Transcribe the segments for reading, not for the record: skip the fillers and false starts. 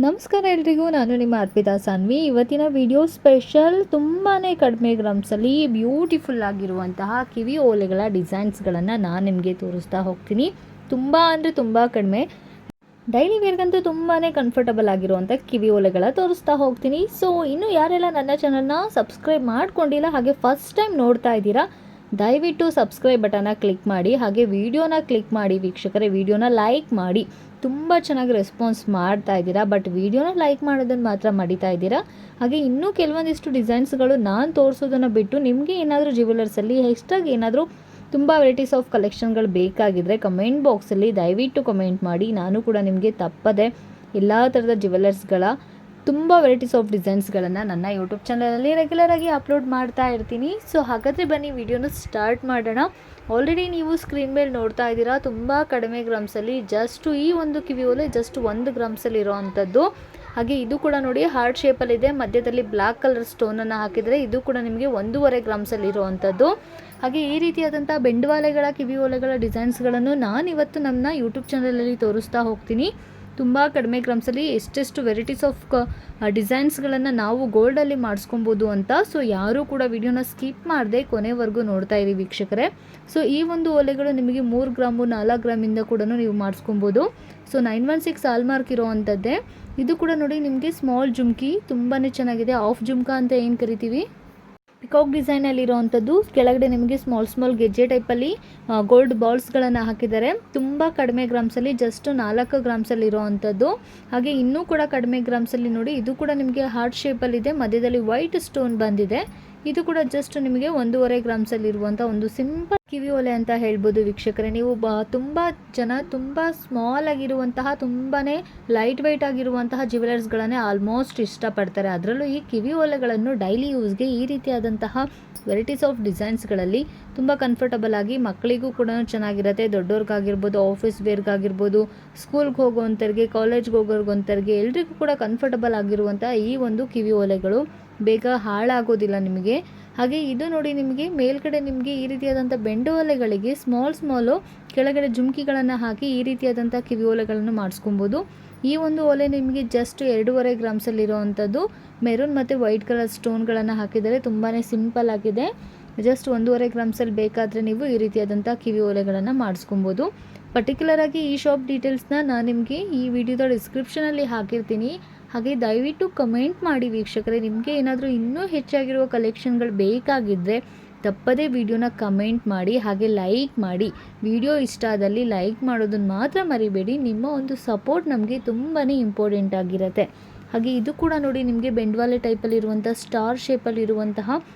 ನಮಸ್ಕಾರ ಎಲ್ರಿಗೂ, ನಾನು ನಿಮ್ಮ ಅರ್ಪಿತಾ ಸಾನ್ವಿ. ಇವತ್ತಿನ ವಿಡಿಯೋ ಸ್ಪೆಷಲ್ ತುಂಬಾ ಕಡಿಮೆ ಗ್ರಾಮ್ಸಲ್ಲಿ ಬ್ಯೂಟಿಫುಲ್ ಆಗಿರುವಂತಹ ಕಿವಿ ಓಲೆಗಳ ಡಿಸೈನ್ಸ್ಗಳನ್ನು ನಾನು ನಿಮಗೆ ತೋರಿಸ್ತಾ ಹೋಗ್ತೀನಿ. ತುಂಬ ಅಂದರೆ ತುಂಬ ಕಡಿಮೆ, ಡೈಲಿ ವೇರ್ಗಂತೂ ತುಂಬಾ ಕಂಫರ್ಟಬಲ್ ಆಗಿರುವಂಥ ಕಿವಿ ಓಲೆಗಳ ತೋರಿಸ್ತಾ ಹೋಗ್ತೀನಿ. ಸೊ ಇನ್ನು ಯಾರೆಲ್ಲ ನನ್ನ ಚಾನಲ್ನ ಸಬ್ಸ್ಕ್ರೈಬ್ ಮಾಡ್ಕೊಂಡಿಲ್ಲ ಹಾಗೆ ಫಸ್ಟ್ ಟೈಮ್ ನೋಡ್ತಾ ಇದ್ದೀರಾ, ದಯವಿಟ್ಟು ಸಬ್ಸ್ಕ್ರೈಬ್ ಬಟನ್ನ ಕ್ಲಿಕ್ ಮಾಡಿ, ಹಾಗೆ ವಿಡಿಯೋನ ಕ್ಲಿಕ್ ಮಾಡಿ ವೀಕ್ಷಕರೇ. ವಿಡಿಯೋನ ಲೈಕ್ ಮಾಡಿ, ತುಂಬ ಚೆನ್ನಾಗಿ ರೆಸ್ಪಾನ್ಸ್ ಮಾಡ್ತಾ ಇದ್ದೀರಾ, ಬಟ್ ವಿಡಿಯೋನ ಲೈಕ್ ಮಾಡೋದನ್ನು ಮಾತ್ರ ಮಡಿತಾ ಇದ್ದೀರಾ. ಹಾಗೆ ಇನ್ನೂ ಕೆಲವೊಂದಿಷ್ಟು ಡಿಸೈನ್ಸ್ಗಳು ನಾನು ತೋರಿಸೋದನ್ನು ಬಿಟ್ಟು ನಿಮಗೆ ಏನಾದರೂ ಜ್ಯುವೆಲರ್ಸಲ್ಲಿ ಎಕ್ಸ್ಟ್ರಾಗಿ ಏನಾದರೂ ತುಂಬ ವೆರೈಟೀಸ್ ಆಫ್ ಕಲೆಕ್ಷನ್ಗಳು ಬೇಕಾಗಿದ್ದರೆ ಕಮೆಂಟ್ ಬಾಕ್ಸಲ್ಲಿ ದಯವಿಟ್ಟು ಕಮೆಂಟ್ ಮಾಡಿ. ನಾನು ಕೂಡ ನಿಮಗೆ ತಪ್ಪದೆ ಎಲ್ಲ ಥರದ ಜ್ಯುವೆಲರ್ಸ್ಗಳ ತುಂಬ ವೆರೈಟೀಸ್ ಆಫ್ ಡಿಸೈನ್ಸ್ಗಳನ್ನು ನನ್ನ ಯೂಟ್ಯೂಬ್ ಚಾನಲಲ್ಲಿ ರೆಗ್ಯುಲರಾಗಿ ಅಪ್ಲೋಡ್ ಮಾಡ್ತಾ ಇರ್ತೀನಿ. ಸೊ ಹಾಗಾದರೆ ಬನ್ನಿ ವಿಡಿಯೋನ ಸ್ಟಾರ್ಟ್ ಮಾಡೋಣ. ಆಲ್ರೆಡಿ ನೀವು ಸ್ಕ್ರೀನ್ ಮೇಲೆ ನೋಡ್ತಾ ಇದ್ದೀರಾ, ತುಂಬ ಕಡಿಮೆ ಗ್ರಾಮ್ಸಲ್ಲಿ ಜಸ್ಟು ಈ ಒಂದು ಕಿವಿ ಓಲೆ ಜಸ್ಟ್ 1 ಗ್ರಾಮ್ಸಲ್ಲಿ ಇರೋ ಅಂಥದ್ದು. ಹಾಗೆ ಇದು ಕೂಡ ನೋಡಿ ಹಾರ್ಟ್ ಶೇಪಲ್ಲಿದೆ, ಮಧ್ಯದಲ್ಲಿ ಬ್ಲ್ಯಾಕ್ ಕಲರ್ ಸ್ಟೋನನ್ನು ಹಾಕಿದರೆ ಇದು ಕೂಡ ನಿಮಗೆ 1.5 ಗ್ರಾಮ್ಸಲ್ಲಿ ಇರೋವಂಥದ್ದು. ಹಾಗೆ ಈ ರೀತಿಯಾದಂಥ ಬೆಂಡವಾಲೆಗಳ ಕಿವಿ ಓಲೆಗಳ ಡಿಸೈನ್ಸ್ಗಳನ್ನು ನಾನಿವತ್ತು ನಮ್ಮ ಯೂಟ್ಯೂಬ್ ಚಾನಲಲ್ಲಿ ತೋರಿಸ್ತಾ ಹೋಗ್ತೀನಿ. ತುಂಬ ಕಡಿಮೆ ಗ್ರಾಮ್ಸಲ್ಲಿ ಎಷ್ಟೆಷ್ಟು ವೆರೈಟೀಸ್ ಆಫ್ ಡಿಸೈನ್ಸ್ಗಳನ್ನು ನಾವು ಗೋಲ್ಡಲ್ಲಿ ಮಾಡಿಸ್ಕೊಬೋದು ಅಂತ. ಸೊ ಯಾರೂ ಕೂಡ ವಿಡಿಯೋನ ಸ್ಕಿಪ್ ಮಾಡದೆ ಕೊನೆವರೆಗೂ ನೋಡ್ತಾ ಇರಿ ವೀಕ್ಷಕರೇ. ಸೊ ಈ ಒಂದು ಓಲೆಗಳು ನಿಮಗೆ 3 ಗ್ರಾಮು 4 ಗ್ರಾಮಿಂದ ಕೂಡ ನೀವು ಮಾಡಿಸ್ಕೊಬೋದು. ಸೊ 916 ಹಾಲ್ಮಾರ್ಕ್ ಇರೋ ಅಂಥದ್ದೇ. ಇದು ಕೂಡ ನೋಡಿ ನಿಮಗೆ ಸ್ಮಾಲ್ ಜುಮ್ಕಿ ತುಂಬಾ ಚೆನ್ನಾಗಿದೆ. ಆಫ್ ಜುಮ್ಕಾ ಅಂತ ಏನು ಕರಿತೀವಿ, ಪಿಕಾಕ್ ಡಿಸೈನಲ್ಲಿ ಇರೋವಂಥದ್ದು. ಕೆಳಗಡೆ ನಿಮಗೆ ಸ್ಮಾಲ್ ಗೆಜ್ಜೆ ಟೈಪಲ್ಲಿ ಗೋಲ್ಡ್ ಬಾಲ್ಸ್ಗಳನ್ನು ಹಾಕಿದ್ದಾರೆ. ತುಂಬ ಕಡಿಮೆ ಗ್ರಾಮ್ಸಲ್ಲಿ ಜಸ್ಟ್ 4 ಗ್ರಾಮ್ಸಲ್ಲಿ ಇರೋವಂಥದ್ದು. ಹಾಗೆ ಇನ್ನೂ ಕೂಡ ಕಡಿಮೆ ಗ್ರಾಮ್ಸಲ್ಲಿ ನೋಡಿ, ಇದು ಕೂಡ ನಿಮಗೆ ಹಾರ್ಟ್ ಶೇಪಲ್ಲಿದೆ, ಮಧ್ಯದಲ್ಲಿ ವೈಟ್ ಸ್ಟೋನ್ ಬಂದಿದೆ. ಇದು ಕೂಡ ಜಸ್ಟ್ ನಿಮಗೆ 1.5 ಗ್ರಾಮ್ಸಲ್ಲಿ ಇರುವಂಥ ಒಂದು ಸಿಂಪಲ್ ಕಿವಿ ಓಲೆ ಅಂತ ಹೇಳ್ಬೋದು ವೀಕ್ಷಕರೇ. ನೀವು ತುಂಬ ಜನ ತುಂಬ ಸ್ಮಾಲ್ ಆಗಿರುವಂತಹ ತುಂಬಾ ಲೈಟ್ ವೆಯ್ಟ್ ಆಗಿರುವಂತಹ ಜ್ಯುವೆಲರ್ಸ್ಗಳನ್ನೇ ಆಲ್ಮೋಸ್ಟ್ ಇಷ್ಟಪಡ್ತಾರೆ. ಅದರಲ್ಲೂ ಈ ಕಿವಿ ಓಲೆಗಳನ್ನು ಡೈಲಿ ಯೂಸ್ಗೆ ಈ ರೀತಿಯಾದಂತಹ ವೆರೈಟೀಸ್ ಆಫ್ ಡಿಸೈನ್ಸ್ಗಳಲ್ಲಿ ತುಂಬ ಕಂಫರ್ಟಬಲ್ ಆಗಿ ಮಕ್ಕಳಿಗೂ ಕೂಡ ಚೆನ್ನಾಗಿರುತ್ತೆ. ದೊಡ್ಡವ್ರಿಗಾಗಿರ್ಬೋದು, ಆಫೀಸ್ ವೇರ್ಗಾಗಿರ್ಬೋದು, ಸ್ಕೂಲ್ಗೆ ಹೋಗೋವಂಥವ್ರಿಗೆ, ಕಾಲೇಜ್ಗೆ ಹೋಗೋವಂಥವ್ರಿಗೆ ಎಲ್ರಿಗೂ ಕೂಡ ಕಂಫರ್ಟಬಲ್ ಆಗಿರುವಂಥ ಈ ಒಂದು ಕಿವಿ ಓಲೆಗಳು ಬೇಗ ಹಾಳಾಗೋದಿಲ್ಲ ನಿಮಗೆ. ಹಾಗೆ ಇದು ನೋಡಿ ನಿಮಗೆ ಮೇಲ್ಗಡೆ ನಿಮಗೆ ಈ ರೀತಿಯಾದಂಥ ಬೆಂಡು ಓಲೆಗಳಿಗೆ ಸ್ಮಾಲು ಕೆಳಗಡೆ ಜುಮ್ಕಿಗಳನ್ನು ಹಾಕಿ ಈ ರೀತಿಯಾದಂಥ ಕಿವಿ ಓಲೆಗಳನ್ನು ಮಾಡಿಸ್ಕೊಬೋದು. ಈ ಒಂದು ಓಲೆ ನಿಮಗೆ ಜಸ್ಟ್ 2.5 ಗ್ರಾಮ್ಸಲ್ಲಿ ಇರೋವಂಥದ್ದು. ಮೆರೂನ್ ಮತ್ತು ವೈಟ್ ಕಲರ್ ಸ್ಟೋನ್ಗಳನ್ನು ಹಾಕಿದರೆ ತುಂಬಾ ಸಿಂಪಲ್ ಆಗಿದೆ. ಜಸ್ಟ್ 1.5 ಗ್ರಾಮ್ಸಲ್ಲಿ ಬೇಕಾದರೆ ನೀವು ಈ ರೀತಿಯಾದಂಥ ಕಿವಿ ಓಲೆಗಳನ್ನು ಮಾಡಿಸ್ಕೊಬೋದು. ಪರ್ಟಿಕ್ಯುಲರಾಗಿ ಈ ಶಾಪ್ ಡೀಟೇಲ್ಸ್ನ ನಾನು ನಿಮಗೆ ಈ ವಿಡಿಯೋದ ಡಿಸ್ಕ್ರಿಪ್ಷನಲ್ಲಿ ಹಾಕಿರ್ತೀನಿ. ಹಾಗೆ ದಯವಿಟ್ಟು ಕಮೆಂಟ್ ಮಾಡಿ ವೀಕ್ಷಕರೇ. ನಿಮಗೆ ಏನಾದರೂ ಇನ್ನೂ ಹೆಚ್ಚಾಗಿರುವ ಕಲೆಕ್ಷನ್ಗಳು ಬೇಕಾಗಿದ್ದರೆ ತಪ್ಪದೇ ವಿಡಿಯೋನ ಕಮೆಂಟ್ ಮಾಡಿ, ಹಾಗೆ ಲೈಕ್ ಮಾಡಿ. ವಿಡಿಯೋ ಇಷ್ಟ ಆದಲ್ಲಿ ಲೈಕ್ ಮಾಡೋದನ್ನು ಮಾತ್ರ ಮರಿಬೇಡಿ. ನಿಮ್ಮ ಒಂದು ಸಪೋರ್ಟ್ ನಮಗೆ ತುಂಬಾ ಇಂಪಾರ್ಟೆಂಟ್ ಆಗಿರುತ್ತೆ. ಹಾಗೆ ಇದು ಕೂಡ ನೋಡಿ ನಿಮಗೆ ಬೆಂಡ್ವಾಲೆ ಟೈಪಲ್ಲಿರುವಂಥ ಸ್ಟಾರ್ ಶೇಪಲ್ಲಿರುವಂತಹ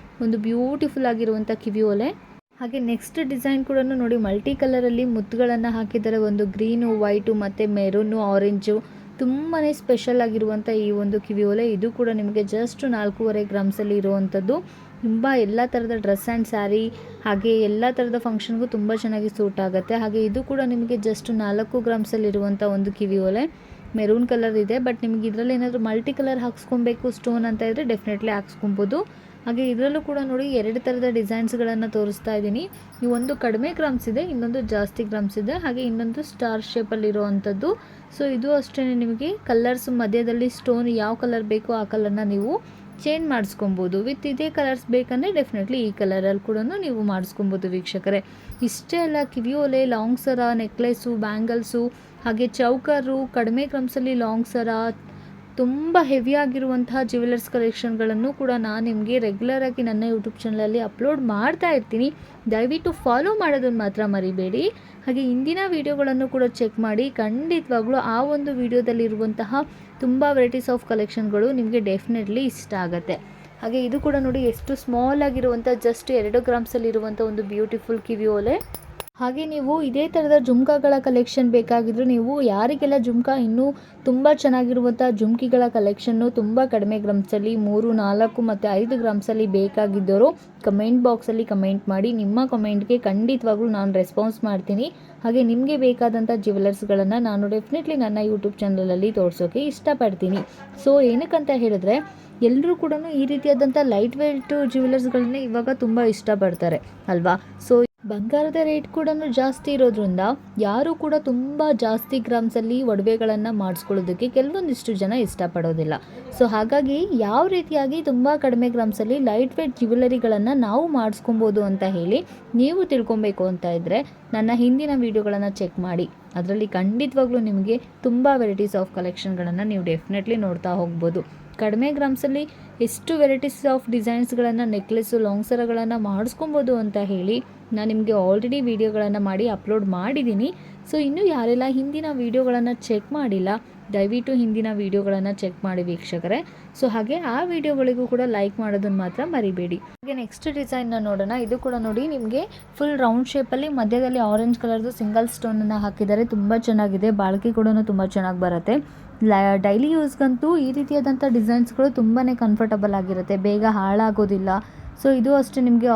ಒಂದು ಬ್ಯೂಟಿಫುಲ್ ಆಗಿರುವಂಥ ಕಿವಿ ಓಲೆ. ಹಾಗೆ ನೆಕ್ಸ್ಟ್ ಡಿಸೈನ್ ಕೂಡ ನೋಡಿ ಮಲ್ಟಿ ಕಲರಲ್ಲಿ ಮುತ್ತುಗಳನ್ನು ಹಾಕಿದ್ದಾರೆ. ಒಂದು ಗ್ರೀನು, ವೈಟು ಮತ್ತು ಮೆರೂನು, ಆರೆಂಜು ತುಂಬಾ ಸ್ಪೆಷಲ್ ಆಗಿರುವಂಥ ಈ ಒಂದು ಕಿವಿ ಓಲೆ. ಇದು ಕೂಡ ನಿಮಗೆ ಜಸ್ಟ್ 4.5 ಗ್ರಾಮ್ಸಲ್ಲಿ ಇರುವಂಥದ್ದು. ತುಂಬ ಎಲ್ಲ ಥರದ ಡ್ರೆಸ್ ಆ್ಯಂಡ್ ಸ್ಯಾರಿ ಹಾಗೆ ಎಲ್ಲ ಥರದ ಫಂಕ್ಷನ್ಗೂ ತುಂಬ ಚೆನ್ನಾಗಿ ಸೂಟ್ ಆಗುತ್ತೆ. ಹಾಗೆ ಇದು ಕೂಡ ನಿಮಗೆ ಜಸ್ಟ್ 4 ಗ್ರಾಮ್ಸಲ್ಲಿ ಇರುವಂಥ ಒಂದು ಕಿವಿ ಓಲೆ. ಮೆರೂನ್ ಕಲರ್ ಇದೆ, ಬಟ್ ನಿಮಗೆ ಇದರಲ್ಲಿ ಏನಾದರೂ ಮಲ್ಟಿ ಕಲರ್ ಹಾಕ್ಸ್ಕೊಬೇಕು ಸ್ಟೋನ್ ಅಂತ ಇದ್ದರೆ ಡೆಫಿನೆಟ್ಲಿ ಹಾಕ್ಸ್ಕೊಬೋದು. ಹಾಗೆ ಇದರಲ್ಲೂ ಕೂಡ ನೋಡಿ 2 ಥರದ ಡಿಸೈನ್ಸ್ಗಳನ್ನು ತೋರಿಸ್ತಾ ಇದ್ದೀನಿ. ಈ ಒಂದು ಕಡಿಮೆ ಗ್ರಾಮ್ಸ್ ಇದೆ, ಇನ್ನೊಂದು ಜಾಸ್ತಿ ಗ್ರಾಮ್ಸ್ ಇದೆ. ಹಾಗೆ ಇನ್ನೊಂದು ಸ್ಟಾರ್ ಶೇಪಲ್ಲಿ ಇರೋವಂಥದ್ದು. ಸೊ ಇದು ಅಷ್ಟೇ, ನಿಮಗೆ ಕಲರ್ಸ್ ಮಧ್ಯದಲ್ಲಿ ಸ್ಟೋನ್ ಯಾವ ಕಲರ್ ಬೇಕೋ ಆ ಕಲರ್ನ ನೀವು ಚೇಂಜ್ ಮಾಡಿಸ್ಕೊಬೋದು. ವಿತ್ ಇದೇ ಕಲರ್ಸ್ ಬೇಕಂದರೆ ಡೆಫಿನೆಟ್ಲಿ ಈ ಕಲರಲ್ಲಿ ಕೂಡ ನೀವು ಮಾಡಿಸ್ಕೊಬೋದು ವೀಕ್ಷಕರೇ. ಇಷ್ಟೇ ಅಲ್ಲ, ಕಿವಿ ಓಲೆ, ಲಾಂಗ್ ಸರ, ನೆಕ್ಲೆಸು, ಬ್ಯಾಂಗಲ್ಸು, ಹಾಗೆ ಚೌಕರು, ಕಡಿಮೆ ಗ್ರಾಮ್ಸಲ್ಲಿ ಲಾಂಗ್ ಸರ, ತುಂಬ ಹೆವಿಯಾಗಿರುವಂತಹ ಜ್ಯುವೆಲರ್ಸ್ ಕಲೆಕ್ಷನ್ಗಳನ್ನು ಕೂಡ ನಾನು ನಿಮಗೆ ರೆಗ್ಯುಲರಾಗಿ ನನ್ನ ಯೂಟ್ಯೂಬ್ ಚಾನಲಲ್ಲಿ ಅಪ್ಲೋಡ್ ಮಾಡ್ತಾ ಇರ್ತೀನಿ. ದಯವಿಟ್ಟು ಫಾಲೋ ಮಾಡೋದನ್ನು ಮಾತ್ರ ಮರಿಬೇಡಿ. ಹಾಗೆ ಇಂದಿನ ವೀಡಿಯೋಗಳನ್ನು ಕೂಡ ಚೆಕ್ ಮಾಡಿ. ಖಂಡಿತವಾಗ್ಲೂ ಆ ಒಂದು ವಿಡಿಯೋದಲ್ಲಿರುವಂತಹ ತುಂಬ ವೆರೈಟೀಸ್ ಆಫ್ ಕಲೆಕ್ಷನ್ಗಳು ನಿಮಗೆ ಡೆಫಿನೆಟ್ಲಿ ಇಷ್ಟ ಆಗುತ್ತೆ. ಹಾಗೆ ಇದು ಕೂಡ ನೋಡಿ ಎಷ್ಟು ಸ್ಮಾಲ್ ಆಗಿರುವಂಥ ಜಸ್ಟ್ 2 ಗ್ರಾಮ್ಸಲ್ಲಿ ಇರುವಂಥ ಒಂದು ಬ್ಯೂಟಿಫುಲ್ ಕಿವಿ ಓಲೆ. ಹಾಗೆ ನೀವು ಇದೇ ಥರದ ಜುಮ್ಕಾಗಳ ಕಲೆಕ್ಷನ್ ಬೇಕಾಗಿದ್ದರೂ ನೀವು ಯಾರಿಗೆಲ್ಲ ಜುಮ್ಕಾ ಇನ್ನೂ ತುಂಬ ಚೆನ್ನಾಗಿರುವಂಥ ಜುಮ್ಕಿಗಳ ಕಲೆಕ್ಷನ್ನು ತುಂಬ ಕಡಿಮೆ ಗ್ರಾಮ್ಸಲ್ಲಿ 3, 4 ಮತ್ತು 5 ಗ್ರಾಮ್ಸಲ್ಲಿ ಬೇಕಾಗಿದ್ದರು ಕಮೆಂಟ್ ಬಾಕ್ಸಲ್ಲಿ ಕಮೆಂಟ್ ಮಾಡಿ. ನಿಮ್ಮ ಕಮೆಂಟ್ಗೆ ಖಂಡಿತವಾಗ್ಲೂ ನಾನು ರೆಸ್ಪಾನ್ಸ್ ಮಾಡ್ತೀನಿ. ಹಾಗೆ ನಿಮಗೆ ಬೇಕಾದಂಥ ಜ್ಯುವೆಲರ್ಸ್ಗಳನ್ನು ನಾನು ಡೆಫಿನೆಟ್ಲಿ ನನ್ನ ಯೂಟ್ಯೂಬ್ ಚಾನಲಲ್ಲಿ ತೋರಿಸೋಕ್ಕೆ ಇಷ್ಟಪಡ್ತೀನಿ. ಸೊ ಏನಕ್ಕಂತ ಹೇಳಿದ್ರೆ ಎಲ್ಲರೂ ಕೂಡ ಈ ರೀತಿಯಾದಂಥ ಲೈಟ್ ವೆಯ್ಟ್ ಜ್ಯುವೆಲರ್ಸ್ಗಳನ್ನೇ ಇವಾಗ ತುಂಬ ಇಷ್ಟಪಡ್ತಾರೆ ಅಲ್ವಾ. ಸೊ ಬಂಗಾರದ ರೇಟ್ ಕೂಡ ಜಾಸ್ತಿ ಇರೋದ್ರಿಂದ ಯಾರು ಕೂಡ ತುಂಬ ಜಾಸ್ತಿ ಗ್ರಾಮ್ಸಲ್ಲಿ ಒಡವೆಗಳನ್ನು ಮಾಡಿಸ್ಕೊಳ್ಳೋದಕ್ಕೆ ಕೆಲವೊಂದಿಷ್ಟು ಜನ ಇಷ್ಟಪಡೋದಿಲ್ಲ. ಸೊ ಹಾಗಾಗಿ ಯಾವ ರೀತಿಯಾಗಿ ತುಂಬ ಕಡಿಮೆ ಗ್ರಾಮ್ಸಲ್ಲಿ ಲೈಟ್ ವೇಟ್ ಜ್ಯುವೆಲರಿಗಳನ್ನು ನಾವು ಮಾಡಿಸ್ಕೊಬೋದು ಅಂತ ಹೇಳಿ ನೀವು ತಿಳ್ಕೊಬೇಕು ಅಂತ ಇದ್ದರೆ ನನ್ನ ಹಿಂದಿನ ವೀಡಿಯೋಗಳನ್ನು ಚೆಕ್ ಮಾಡಿ. ಅದರಲ್ಲಿ ಖಂಡಿತವಾಗ್ಲೂ ನಿಮಗೆ ತುಂಬ ವೆರೈಟೀಸ್ ಆಫ್ ಕಲೆಕ್ಷನ್ಗಳನ್ನು ನೀವು ಡೆಫಿನೆಟ್ಲಿ ನೋಡ್ತಾ ಹೋಗ್ಬೋದು. ಕಡಿಮೆ ಗ್ರಾಮ್ಸಲ್ಲಿ ಎಷ್ಟು ವೆರೈಟೀಸ್ ಆಫ್ ಡಿಸೈನ್ಸ್ಗಳನ್ನು, ನೆಕ್ಲೆಸ್ಸು, ಲಾಂಗ್ ಸರಗಳನ್ನು ಮಾಡಿಸ್ಕೊಬೋದು ಅಂತ ಹೇಳಿ ನಾನು ನಿಮಗೆ ಆಲ್ರೆಡಿ ವೀಡಿಯೋಗಳನ್ನು ಮಾಡಿ ಅಪ್ಲೋಡ್ ಮಾಡಿದ್ದೀನಿ. ಸೊ ಇನ್ನೂ ಯಾರೆಲ್ಲ ಹಿಂದಿನ ವೀಡಿಯೋಗಳನ್ನು ಚೆಕ್ ಮಾಡಿಲ್ಲ, ದಯವಿಟ್ಟು ಹಿಂದಿನ ವೀಡಿಯೋಗಳನ್ನು ಚೆಕ್ ಮಾಡಿ ವೀಕ್ಷಕರೇ. ಸೊ ಹಾಗೆ ಆ ವೀಡಿಯೋಗಳಿಗೂ ಕೂಡ ಲೈಕ್ ಮಾಡೋದನ್ನು ಮಾತ್ರ ಮರಿಬೇಡಿ. ಹಾಗೆ ನೆಕ್ಸ್ಟ್ ಡಿಸೈನ್ನ ನೋಡೋಣ. ಇದು ಕೂಡ ನೋಡಿ ನಿಮಗೆ ಫುಲ್ ರೌಂಡ್ ಶೇಪಲ್ಲಿ ಮಧ್ಯದಲ್ಲಿ ಆರೆಂಜ್ ಕಲರ್ದು ಸಿಂಗಲ್ ಸ್ಟೋನನ್ನು ಹಾಕಿದ್ದಾರೆ. ತುಂಬ ಚೆನ್ನಾಗಿದೆ, ಬಾಳಿಕೆ ಕೂಡ ತುಂಬ ಚೆನ್ನಾಗಿ ಬರುತ್ತೆ. ಡೈಲಿ ಯೂಸ್ಗಂತೂ ಈ ರೀತಿಯಾದಂಥ ಡಿಸೈನ್ಸ್ಗಳು ತುಂಬಾ ಕಂಫರ್ಟಬಲ್ ಆಗಿರುತ್ತೆ, ಬೇಗ ಹಾಳಾಗೋದಿಲ್ಲ. ಸೊ ಇದು ಅಷ್ಟೇ ನಿಮಗೆ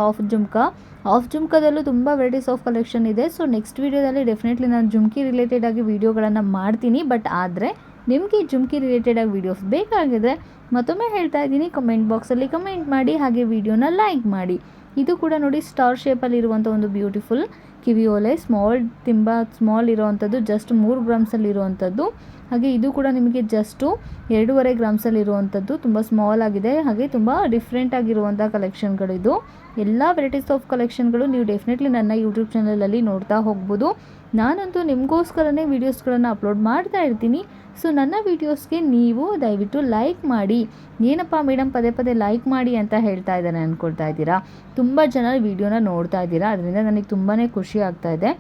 ಆಫ್ ಜುಮ್ಕಾದಲ್ಲೂ ತುಂಬ ವೆರೈಟೀಸ್ ಆಫ್ ಕಲೆಕ್ಷನ್ ಇದೆ. ಸೊ ನೆಕ್ಸ್ಟ್ ವೀಡಿಯೋದಲ್ಲಿ ಡೆಫಿನೆಟ್ಲಿ ನಾನು ಜುಮ್ಕಿ ರಿಲೇಟೆಡ್ ಆಗಿ ವೀಡಿಯೋಗಳನ್ನು ಮಾಡ್ತೀನಿ. ಬಟ್ ಆದರೆ ನಿಮಗೆ ಜುಮ್ಕಿ ರಿಲೇಟೆಡ್ ಆಗಿ ವೀಡಿಯೋಸ್ ಬೇಕಾಗಿದ್ರೆ ಮತ್ತೊಮ್ಮೆ ಹೇಳ್ತಾ ಇದ್ದೀನಿ, ಕಮೆಂಟ್ ಬಾಕ್ಸಲ್ಲಿ ಕಮೆಂಟ್ ಮಾಡಿ, ಹಾಗೆ ವೀಡಿಯೋನ ಲೈಕ್ ಮಾಡಿ. ಇದು ಕೂಡ ನೋಡಿ ಸ್ಟಾರ್ ಶೇಪಲ್ಲಿ ಇರುವಂಥ ಒಂದು ಬ್ಯೂಟಿಫುಲ್ ಕಿವಿ ಓಲೆ, ತುಂಬ ಸ್ಮಾಲ್ ಇರೋವಂಥದ್ದು, ಜಸ್ಟ್ 3 ಗ್ರಾಮ್ಸಲ್ಲಿ ಇರುವಂಥದ್ದು. ಹಾಗೆ ಇದು ಕೂಡ ನಿಮಗೆ ಜಸ್ಟು 2.5 ಗ್ರಾಮ್ಸಲ್ಲಿ ಇರುವಂಥದ್ದು, ತುಂಬ ಸ್ಮಾಲ್ ಆಗಿದೆ. ಹಾಗೆ ತುಂಬ ಡಿಫ್ರೆಂಟ್ ಆಗಿರುವಂಥ ಕಲೆಕ್ಷನ್ಗಳಿದು. ಎಲ್ಲ ವೆರೈಟೀಸ್ ಆಫ್ ಕಲೆಕ್ಷನ್ಗಳು ನೀವು ಡೆಫಿನೆಟ್ಲಿ ನನ್ನ ಯೂಟ್ಯೂಬ್ ಚಾನಲಲ್ಲಿ ನೋಡ್ತಾ ಹೋಗ್ಬೋದು. ನಾನಂತೂ ನಿಮಗೋಸ್ಕರನೇ ವೀಡಿಯೋಸ್ಗಳನ್ನು ಅಪ್ಲೋಡ್ ಮಾಡ್ತಾ ಇರ್ತೀನಿ. ಸೊ ನನ್ನ ವೀಡಿಯೋಸ್ಗೆ ನೀವು ದಯವಿಟ್ಟು ಲೈಕ್ ಮಾಡಿ. ಏನಪ್ಪ ಮೇಡಮ್ ಪದೇ ಪದೇ ಲೈಕ್ ಮಾಡಿ ಅಂತ ಹೇಳ್ತಾ ಇದ್ದಾನೆ ಅಂದ್ಕೊಳ್ತಾ ಇದ್ದೀರಾ. ತುಂಬ ಜನ ವೀಡಿಯೋನ ನೋಡ್ತಾ ಇದ್ದೀರಾ, ಅದರಿಂದ ನನಗೆ ತುಂಬಾ ಖುಷಿ ಆಗ್ತಾ ಇದೆ.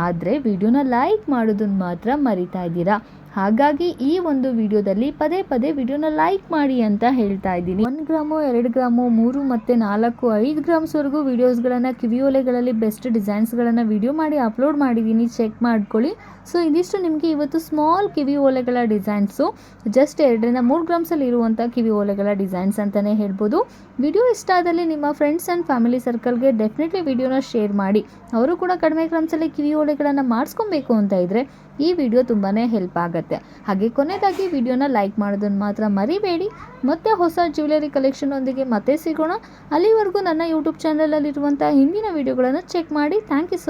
ಆದರೆ ವೀಡಿಯೋನ ಲೈಕ್ ಮಾಡೋದನ್ನು ಮಾತ್ರ ಮರಿತಾ ಇದ್ದೀರಾ. ಹಾಗಾಗಿ ಈ ಒಂದು ವಿಡಿಯೋದಲ್ಲಿ ಪದೇ ಪದೇ ವಿಡಿಯೋನ ಲೈಕ್ ಮಾಡಿ ಅಂತ ಹೇಳ್ತಾ ಇದ್ದೀನಿ. 1 ಗ್ರಾಮು, 2 ಗ್ರಾಮು, 3 ಮತ್ತು 4, 5 ಗ್ರಾಮ್ಸ್ವರೆಗೂ ವೀಡಿಯೋಸ್ಗಳನ್ನು, ಕಿವಿಯೋಲೆಗಳಲ್ಲಿ ಬೆಸ್ಟ್ ಡಿಸೈನ್ಸ್ಗಳನ್ನು ವಿಡಿಯೋ ಮಾಡಿ ಅಪ್ಲೋಡ್ ಮಾಡಿದ್ದೀನಿ, ಚೆಕ್ ಮಾಡ್ಕೊಳ್ಳಿ. ಸೊ ಇದಿಷ್ಟು ನಿಮಗೆ ಇವತ್ತು ಸ್ಮಾಲ್ ಕಿವಿ ಓಲೆಗಳ ಡಿಸೈನ್ಸು, ಜಸ್ಟ್ 2 ರಿಂದ 3 ಗ್ರಾಮ್ಸಲ್ಲಿ ಇರುವಂಥ ಕಿವಿ ಓಲೆಗಳ ಡಿಸೈನ್ಸ್ ಅಂತಲೇ ಹೇಳ್ಬೋದು. ವಿಡಿಯೋ ಇಷ್ಟ ಆದಲ್ಲಿ ನಿಮ್ಮ ಫ್ರೆಂಡ್ಸ್ ಆ್ಯಂಡ್ ಫ್ಯಾಮಿಲಿ ಸರ್ಕಲ್ಗೆ ಡೆಫಿನೆಟ್ಲಿ ವಿಡಿಯೋನ ಶೇರ್ ಮಾಡಿ. ಅವರು ಕೂಡ ಕಡಿಮೆ ಗ್ರಾಮ್ಸಲ್ಲಿ ಕಿವಿ ಓಲೆಗಳನ್ನು ಮಾಡಿಸ್ಕೊಬೇಕು ಅಂತ ಇದ್ದರೆ ಈ ವಿಡಿಯೋ ತುಂಬಾ ಹೆಲ್ಪ್ ಆಗುತ್ತೆ. ಹಾಗೆ ಕೊನೆಯದಾಗಿ ವಿಡಿಯೋನ ಲೈಕ್ ಮಾಡೋದನ್ನು ಮಾತ್ರ ಮರಿಬೇಡಿ. ಮತ್ತೆ ಹೊಸ ಜ್ಯುವೆಲರಿ ಕಲೆಕ್ಷನ್ ಒಂದಿಗೆ ಮತ್ತೆ ಸಿಗೋಣ. ಅಲ್ಲಿವರೆಗೂ ನನ್ನ ಯೂಟ್ಯೂಬ್ ಚಾನಲಲ್ಲಿರುವಂಥ ಹಿಂದಿನ ವಿಡಿಯೋಗಳನ್ನು ಚೆಕ್ ಮಾಡಿ. Thank you so